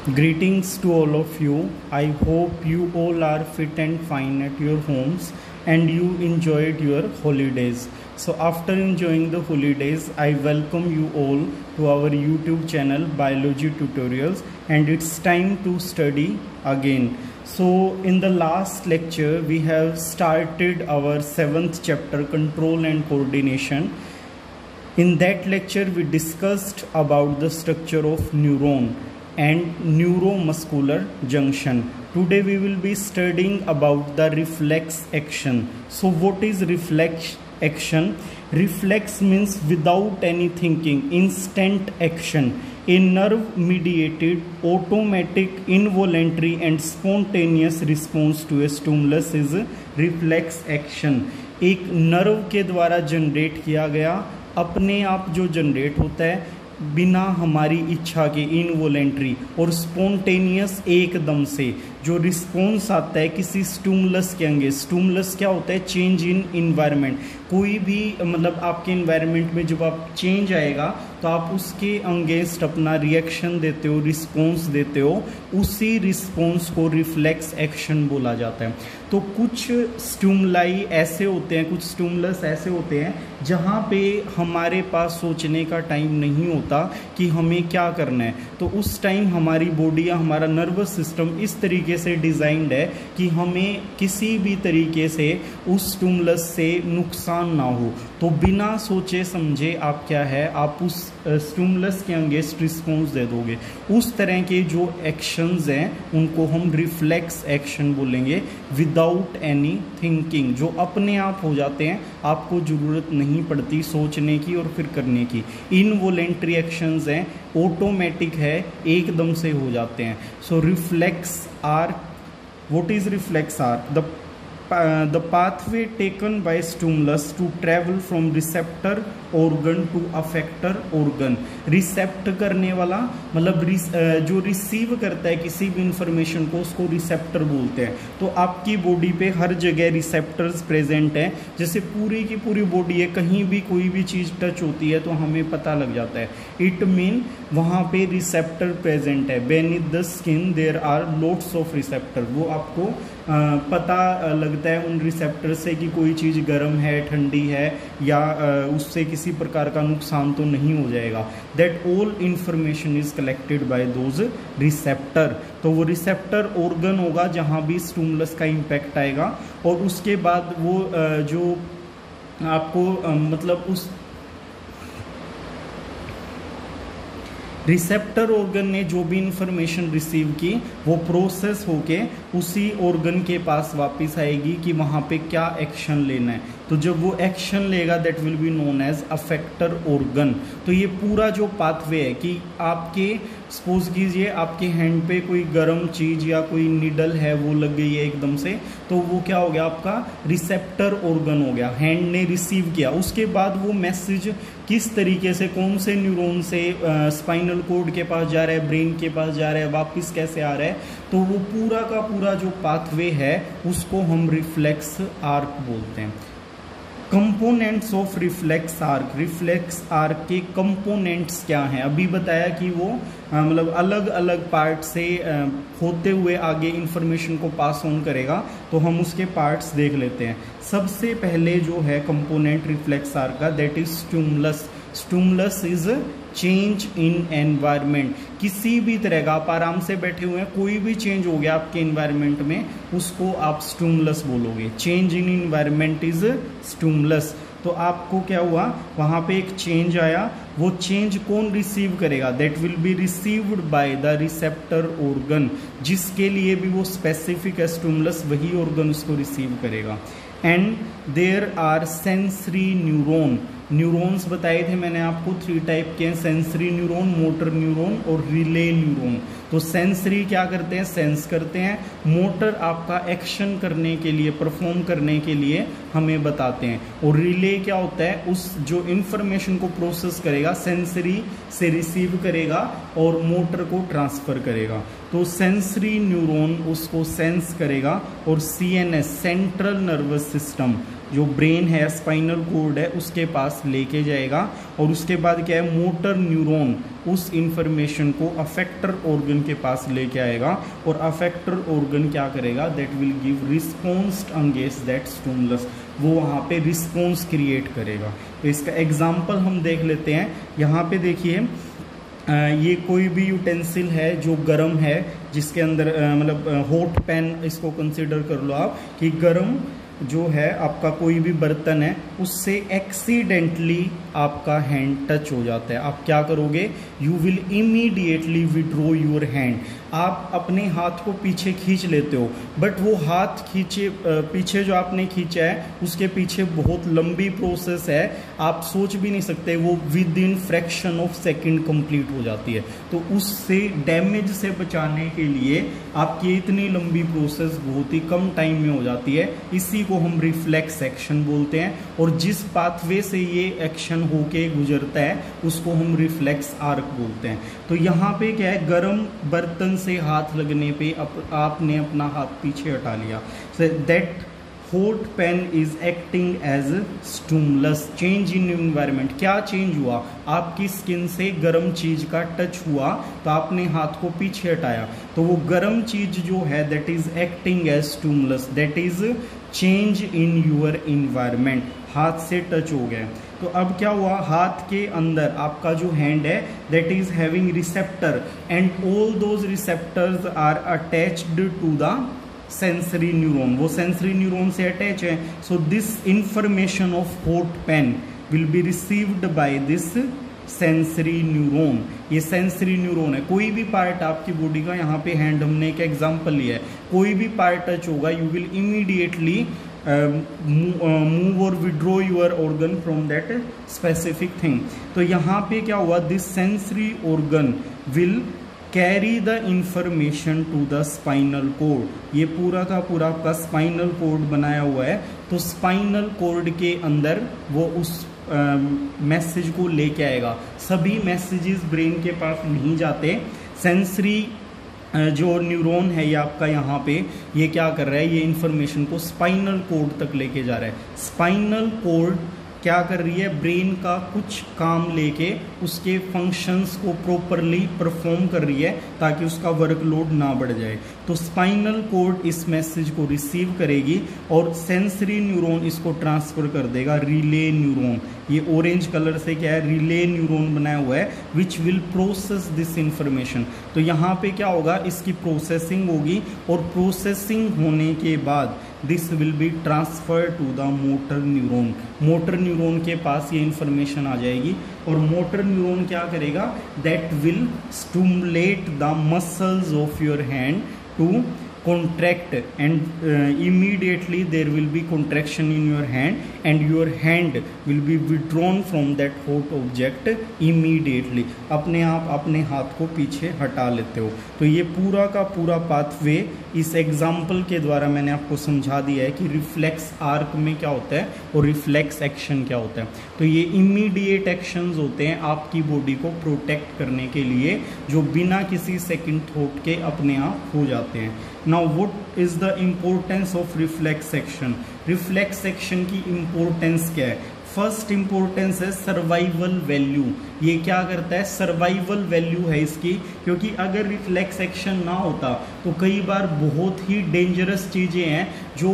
Greetings to all of you. I hope you all are fit and fine at your homes and you enjoyed your holidays. So after enjoying the holidays, I welcome you all to our YouTube channel Biology Tutorials, and it's time to study again. So in the last lecture we have started our 7th chapter, Control and Coordination. In that lecture we discussed about the structure of neuron and neuromuscular junction. Today we will be studying about the reflex action. So what is reflex action? Reflex means without any thinking, instant action. A nerve mediated, automatic, involuntary and spontaneous response to a stimulus is reflex action. एक nerve के द्वारा generate किया गया, अपने आप जो generate होता है बिना हमारी इच्छा के, इनवोलेंट्री और स्पॉन्टेनियस, एकदम से जो रिस्पॉन्स आता है किसी स्टिमुलस के अंगे। स्टिमुलस क्या होता है? Change in environment. कोई भी मतलब आपके इन्वायरमेंट में जब आप चेंज आएगा तो आप उसके अगेंस्ट अपना रिएक्शन देते हो, रिस्पॉन्स देते हो, उसी रिस्पॉन्स को रिफ्लेक्स एक्शन बोला जाता है। तो कुछ स्टिमुलाई ऐसे होते हैं, कुछ स्टिमुलस ऐसे होते हैं जहाँ पे हमारे पास सोचने का टाइम नहीं होता कि हमें क्या करना है। तो उस टाइम हमारी बॉडी या हमारा नर्वस सिस्टम इस तरीके से डिज़ाइंड है कि हमें किसी भी तरीके से उस स्टिमुलस से नुकसान ना हो। तो बिना सोचे समझे आप क्या है, आप उस स्टिमुलस के अगेंस्ट रिस्पॉन्स दे दोगे। उस तरह के जो एक्शंस हैं उनको हम रिफ्लेक्स एक्शन बोलेंगे, विदाउट एनी थिंकिंग, जो अपने आप हो जाते हैं, आपको ज़रूरत नहीं पड़ती सोचने की और फिर करने की। इनवोलेंट्री एक्शंस हैं, ऑटोमेटिक है, एकदम से हो जाते हैं। So reflex arc, what is reflex arc? The pathway taken by stimulus to travel from receptor organ to effector organ. रिसेप्ट करने वाला मतलब जो रिसीव करता है किसी भी इंफॉर्मेशन को, उसको रिसेप्टर बोलते हैं। तो आपकी बॉडी पे हर जगह रिसेप्टर्स प्रेजेंट हैं। जैसे पूरी की पूरी बॉडी है, कहीं भी कोई भी चीज़ टच होती है तो हमें पता लग जाता है। इट मीन वहाँ पे रिसेप्टर प्रेजेंट है। Beneath the skin there are lots of receptor. वो आपको पता लगता है उन रिसेप्टर से कि कोई चीज़ गर्म है, ठंडी है, या उससे किसी प्रकार का नुकसान तो नहीं हो जाएगा। That all information is collected by those receptor. तो वो रिसेप्टर ऑर्गन होगा जहाँ भी स्टिमुलस का इम्पैक्ट आएगा, और उसके बाद वो जो आपको मतलब उस रिसेप्टर ऑर्गन ने जो भी इंफॉर्मेशन रिसीव की वो प्रोसेस होके उसी ऑर्गन के पास वापस आएगी कि वहाँ पे क्या एक्शन लेना है। तो जब वो एक्शन लेगा that will be known as effector organ. तो ये पूरा जो पाथवे है कि आपके सपोज कीजिए आपके हैंड पे कोई गर्म चीज़ या कोई नीडल है वो लग गई है एकदम से, तो वो क्या हो गया? आपका रिसेप्टर ऑर्गन हो गया। हैंड ने रिसीव किया, उसके बाद वो मैसेज किस तरीके से, कौन से न्यूरॉन से स्पाइनल कॉर्ड के पास जा रहा है, ब्रेन के पास जा रहा है, वापस कैसे आ रहा है, तो वो पूरा का पूरा जो पाथवे है उसको हम रिफ्लेक्स आर्क बोलते हैं। Components of reflex arc. Reflex arc के कंपोनेंट्स क्या हैं? अभी बताया कि वो मतलब अलग अलग पार्ट से होते हुए आगे इंफॉर्मेशन को पास ऑन करेगा। तो हम उसके पार्ट्स देख लेते हैं। सबसे पहले जो है कंपोनेंट रिफ्लेक्स आर्क का, that is stimulus. Stimulus is change in environment. किसी भी तरह का, आप आराम से बैठे हुए हैं, कोई भी चेंज हो गया आपके एनवायरनमेंट में, उसको आप स्टिमुलस बोलोगे। Change in environment is stimulus. तो आपको क्या हुआ? वहाँ पे एक चेंज आया, वो चेंज कौन रिसीव करेगा? That will be received by the receptor organ. जिसके लिए भी वो स्पेसिफिक है स्टिमुलस, वही ऑर्गन उसको रिसीव करेगा। And there are sensory neuron. Neurons बताए थे मैंने आपको 3 टाइप के हैं, सेंसरी न्यूरॉन, मोटर न्यूरॉन और रिले न्यूरॉन। तो सेंसरी क्या करते हैं? सेंस करते हैं। मोटर आपका एक्शन करने के लिए, परफॉर्म करने के लिए हमें बताते हैं। और रिले क्या होता है? उस जो इंफॉर्मेशन को प्रोसेस करेगा, सेंसरी से रिसीव करेगा और मोटर को ट्रांसफर करेगा। तो सेंसरी न्यूरॉन उसको सेंस करेगा, और सीएनएस, सेंट्रल नर्वस सिस्टम, जो ब्रेन है, स्पाइनल कॉर्ड है, उसके पास लेके जाएगा और उसके बाद क्या है, मोटर न्यूरॉन उस इंफॉर्मेशन को अफेक्टर ऑर्गन के पास लेके आएगा और अफेक्टर ऑर्गन क्या करेगा, that will give response against that stimulus, वो वहाँ पे रिस्पॉन्स क्रिएट करेगा। तो इसका एग्जाम्पल हम देख लेते हैं। यहाँ पे देखिए ये कोई भी यूटेंसिल है जो गर्म है, जिसके अंदर मतलब हॉट पैन इसको कंसिडर कर लो आप कि गर्म जो है आपका कोई भी बर्तन है, उससे एक्सीडेंटली आपका हैंड टच हो जाता है, आप क्या करोगे, you will immediately withdraw your hand. आप अपने हाथ को पीछे खींच लेते हो, बट वो हाथ पीछे जो आपने खींचा है उसके पीछे बहुत लंबी प्रोसेस है, आप सोच भी नहीं सकते, वो with in fraction of second complete हो जाती है। तो उससे डैमेज से बचाने के लिए आपकी इतनी लंबी प्रोसेस बहुत ही कम टाइम में हो जाती है, इसी को हम रिफ्लेक्स एक्शन बोलते हैं। और जिस पाथवे से ये एक्शन होके गुजरता है उसको हम रिफ्लेक्स आर्क बोलते हैं। तो यहाँ पे क्या है, गर्म बर्तन से हाथ लगने पे आपने अपना हाथ पीछे हटा लिया, so that hot pan is acting as stimulus, change in environment। क्या चेंज हुआ, आपकी स्किन से गर्म चीज का टच हुआ तो आपने हाथ को पीछे हटाया, तो वो गर्म चीज जो है that is acting as stimulus, that is change in your environment, हाथ से टच हो गया। तो अब क्या हुआ, हाथ के अंदर आपका जो हैंड है that is having receptor and all those receptors are attached to the sensory neuron, वो सेंसरी न्यूरॉन से अटैच है। So this information of hot pain will be received by this sensory neuron. ये sensory neuron है, कोई भी part आपकी body का, यहाँ पे हैंड हमने एक एग्जांपल लिया है, कोई भी पार्ट टच होगा यू विल इमीडिएटली मूव और withdraw your organ from that specific thing. तो यहाँ पे क्या हुआ, this sensory organ will carry the information to the spinal cord. ये पूरा का पूरा आपका स्पाइनल कोड बनाया हुआ है, तो स्पाइनल कोड के अंदर वो उस मैसेज को लेके आएगा। सभी मैसेजेस ब्रेन के पास नहीं जाते, सेंसरी जो न्यूरॉन है ये आपका यहाँ पे ये क्या कर रहा है, ये इंफॉर्मेशन को स्पाइनल कोड तक लेके जा रहा है। स्पाइनल कोड क्या कर रही है, ब्रेन का कुछ काम लेके उसके फंक्शंस को प्रॉपरली परफॉर्म कर रही है ताकि उसका वर्कलोड ना बढ़ जाए। तो स्पाइनल कोड इस मैसेज को रिसीव करेगी और सेंसरी न्यूरॉन इसको ट्रांसफर कर देगा रिले न्यूरॉन। ये ऑरेंज कलर से क्या है, रिले न्यूरॉन बनाया हुआ है which will process this information. तो यहाँ पे क्या होगा, इसकी प्रोसेसिंग होगी और प्रोसेसिंग होने के बाद this will be transfer to the motor neuron. Motor neuron के पास ये इंफॉर्मेशन आ जाएगी और मोटर न्यूरॉन क्या करेगा, that will stimulate the muscles of your hand to contract and immediately there will be contraction in your hand and your hand will be withdrawn from that hot object immediately। अपने आप अपने हाथ को पीछे हटा लेते हो। तो ये पूरा का पूरा पाथवे इस एग्जाम्पल के द्वारा मैंने आपको समझा दिया है कि रिफ्लेक्स आर्क में क्या होता है और रिफ्लेक्स एक्शन क्या होता है। तो ये इमीडिएट एक्शंस होते हैं आपकी बॉडी को प्रोटेक्ट करने के लिए, जो बिना किसी सेकंड थॉट के अपने आप हो जाते हैं। Now what is the importance of reflex action. Reflex action की इम्पोर्टेंस क्या है, फर्स्ट इंपॉर्टेंस है सर्वाइवल वैल्यू। ये क्या करता है, सर्वाइवल वैल्यू है इसकी, क्योंकि अगर रिफ्लेक्स एक्शन ना होता तो कई बार बहुत ही डेंजरस चीज़ें हैं जो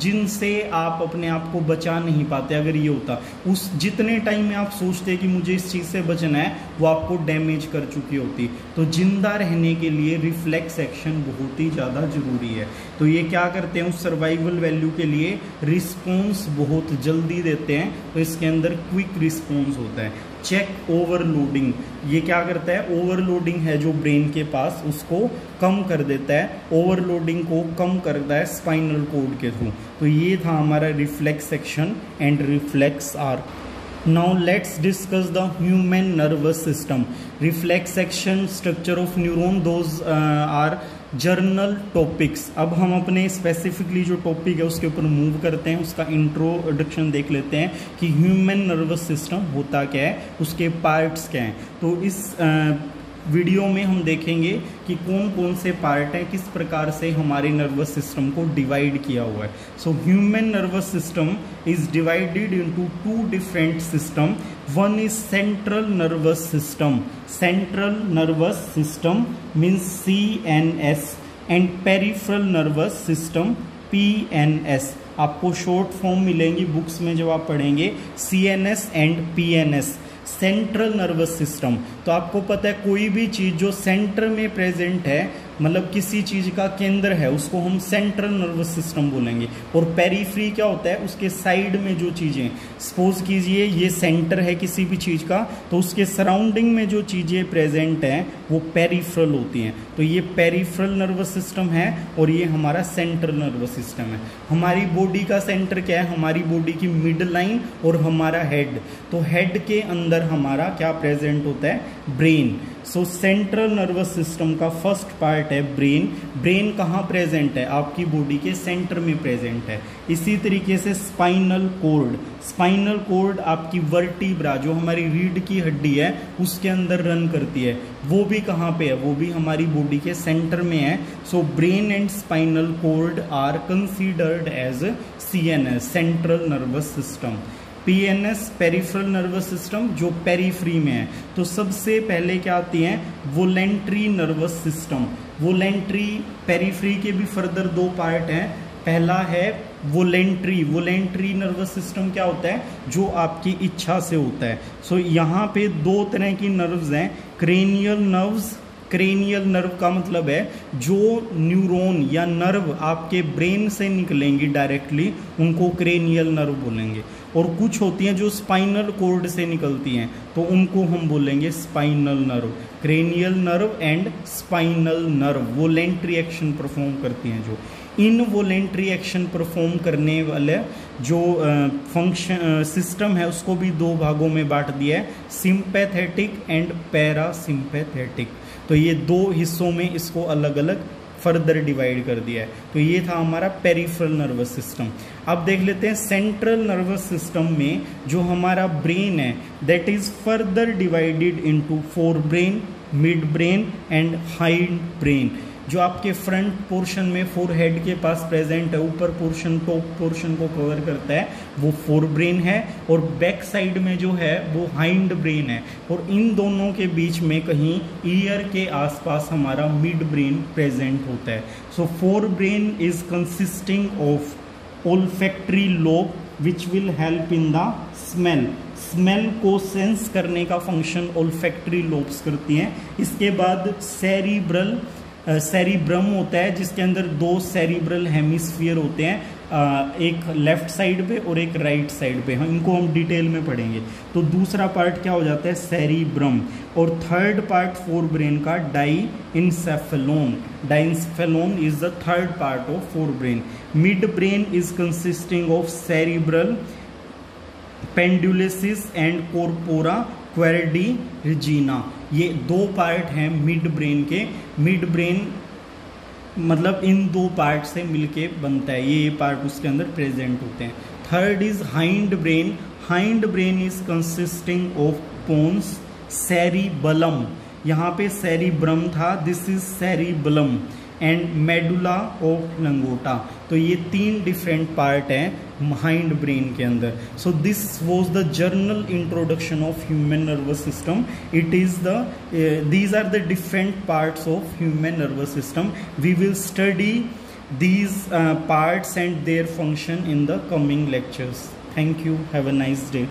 जिनसे आप अपने आप को बचा नहीं पाते। अगर ये होता, उस जितने टाइम में आप सोचते कि मुझे इस चीज़ से बचना है, वो आपको डैमेज कर चुकी होती। तो जिंदा रहने के लिए रिफ्लेक्स एक्शन बहुत ही ज़्यादा ज़रूरी है। तो ये क्या करते हैं, उस सर्वाइवल वैल्यू के लिए रिस्पॉन्स बहुत जल्दी देते हैं। तो इसके अंदर क्विक रिस्पॉन्स होता है। चेक ओवरलोडिंग, ये क्या करता है, ओवरलोडिंग है जो ब्रेन के पास उसको कम कर देता है, ओवरलोडिंग को कम करता है स्पाइनल कॉर्ड के थ्रू। तो ये था हमारा reflex action and reflex arc. Now let's discuss the human nervous system. Reflex action, structure of neuron, those are journal topics. अब हम अपने स्पेसिफिकली जो टॉपिक है उसके ऊपर मूव करते हैं, उसका इंट्रोडक्शन देख लेते हैं कि ह्यूमन नर्वस सिस्टम होता क्या है, उसके पार्ट्स क्या हैं। तो इस वीडियो में हम देखेंगे कि कौन कौन से पार्ट हैं, किस प्रकार से हमारे नर्वस सिस्टम को डिवाइड किया हुआ है। So human nervous system is divided into 2 different system. One is central nervous system, central nervous system means CNS, and peripheral nervous system PNS। आपको शॉर्ट फॉर्म मिलेंगी बुक्स में जब आप पढ़ेंगे, CNS and PNS, central nervous system. तो आपको पता है कोई भी चीज जो सेंटर में प्रेजेंट है, मतलब किसी चीज का केंद्र है, उसको हम सेंट्रल नर्वस सिस्टम बोलेंगे। और पेरिफ्री क्या होता है, उसके साइड में जो चीजें, सपोज कीजिए ये सेंटर है किसी भी चीज का, तो उसके सराउंडिंग में जो चीजें प्रेजेंट हैं वो पेरिफेरल होती हैं। तो ये पेरिफेरल नर्वस सिस्टम है और ये हमारा सेंट्रल नर्वस सिस्टम है। हमारी बॉडी का सेंटर क्या है, हमारी बॉडी की मिड लाइन और हमारा हेड। तो हेड के अंदर हमारा क्या प्रेजेंट होता है, ब्रेन। सो सेंट्रल नर्वस सिस्टम का फर्स्ट पार्ट है ब्रेन। ब्रेन कहाँ प्रेजेंट है, आपकी बॉडी के सेंटर में प्रेजेंट है। इसी तरीके से स्पाइनल कोर्ड, स्पाइनल कोर्ड आपकी वर्टिब्रा जो हमारी रीढ़ की हड्डी है उसके अंदर रन करती है, वो भी कहाँ पे है, वो भी हमारी बॉडी के सेंटर में है। So brain and spinal cord are considered as CNS, central nervous system. PNS peripheral nervous system जो पेरीफ्री में है। तो सबसे पहले क्या आती है, voluntary nervous system. Voluntary, periphery के भी फर्दर 2 पार्ट हैं। पहला है वोलेंट्री। वोलेंट्री नर्वस सिस्टम क्या होता है, जो आपकी इच्छा से होता है। सो यहाँ पे 2 तरह की नर्व्स हैं, क्रेनियल नर्व्स। क्रेनियल नर्व का मतलब है जो न्यूरॉन या नर्व आपके ब्रेन से निकलेंगी डायरेक्टली, उनको क्रेनियल नर्व बोलेंगे। और कुछ होती हैं जो स्पाइनल कोर्ड से निकलती हैं, तो उनको हम बोलेंगे spinal nerve. Cranial nerve and spinal nerve voluntary action perform करती हैं। जो इन वोलेंट्री एक्शन परफॉर्म करने वाले जो फंक्शन सिस्टम है उसको भी 2 भागों में बांट दिया है, सिंपैथेटिक एंड पैरासिम्पैथेटिक। तो ये 2 हिस्सों में इसको अलग अलग फर्दर डिवाइड कर दिया है। तो ये था हमारा पेरिफेरल नर्वस सिस्टम। अब देख लेते हैं सेंट्रल नर्वस सिस्टम में जो हमारा ब्रेन है, that is further divided into fore brain, mid brain and hind brain. जो आपके फ्रंट पोर्शन में फोरहेड के पास प्रेजेंट है, ऊपर पोर्शन टॉप पोर्शन को कवर करता है, वो फोर ब्रेन है। और बैक साइड में जो है वो हाइंड ब्रेन है। और इन दोनों के बीच में कहीं ईयर के आसपास हमारा मिड ब्रेन प्रेजेंट होता है। So fore brain is consisting of olfactory lobe which will help in the smell. Smell को सेंस करने का फंक्शन ओल्फैक्टरी लोब्स करती हैं। इसके बाद सेरिब्रम होता है जिसके अंदर 2 सेरिब्रल हेमिस्फीयर होते हैं, एक लेफ्ट साइड पे और एक राइट साइड पे। इनको हम डिटेल में पढ़ेंगे। तो दूसरा पार्ट क्या हो जाता है, सेरिब्रम। और थर्ड पार्ट फोर ब्रेन का diencephalon. Diencephalon is the third part of forebrain. Midbrain is consisting of cerebral peduncles and corpora quadrigemina. ये 2 पार्ट हैं मिड ब्रेन के। मिड ब्रेन मतलब इन 2 पार्ट से मिलके बनता है, ये पार्ट उसके अंदर प्रेजेंट होते हैं। Third is hindbrain. Hindbrain is consisting of pons, cerebellum, यहाँ पे सेरिब्रम था, this is cerebellum, and medulla ऑफ लंगोटा। तो ये 3 डिफरेंट पार्ट हैं हाइंड ब्रेन के अंदर। So this was the general introduction of human nervous system. It is these are the different parts of human nervous system. We will study these parts and their function in the coming lectures. Thank you. Have a nice day.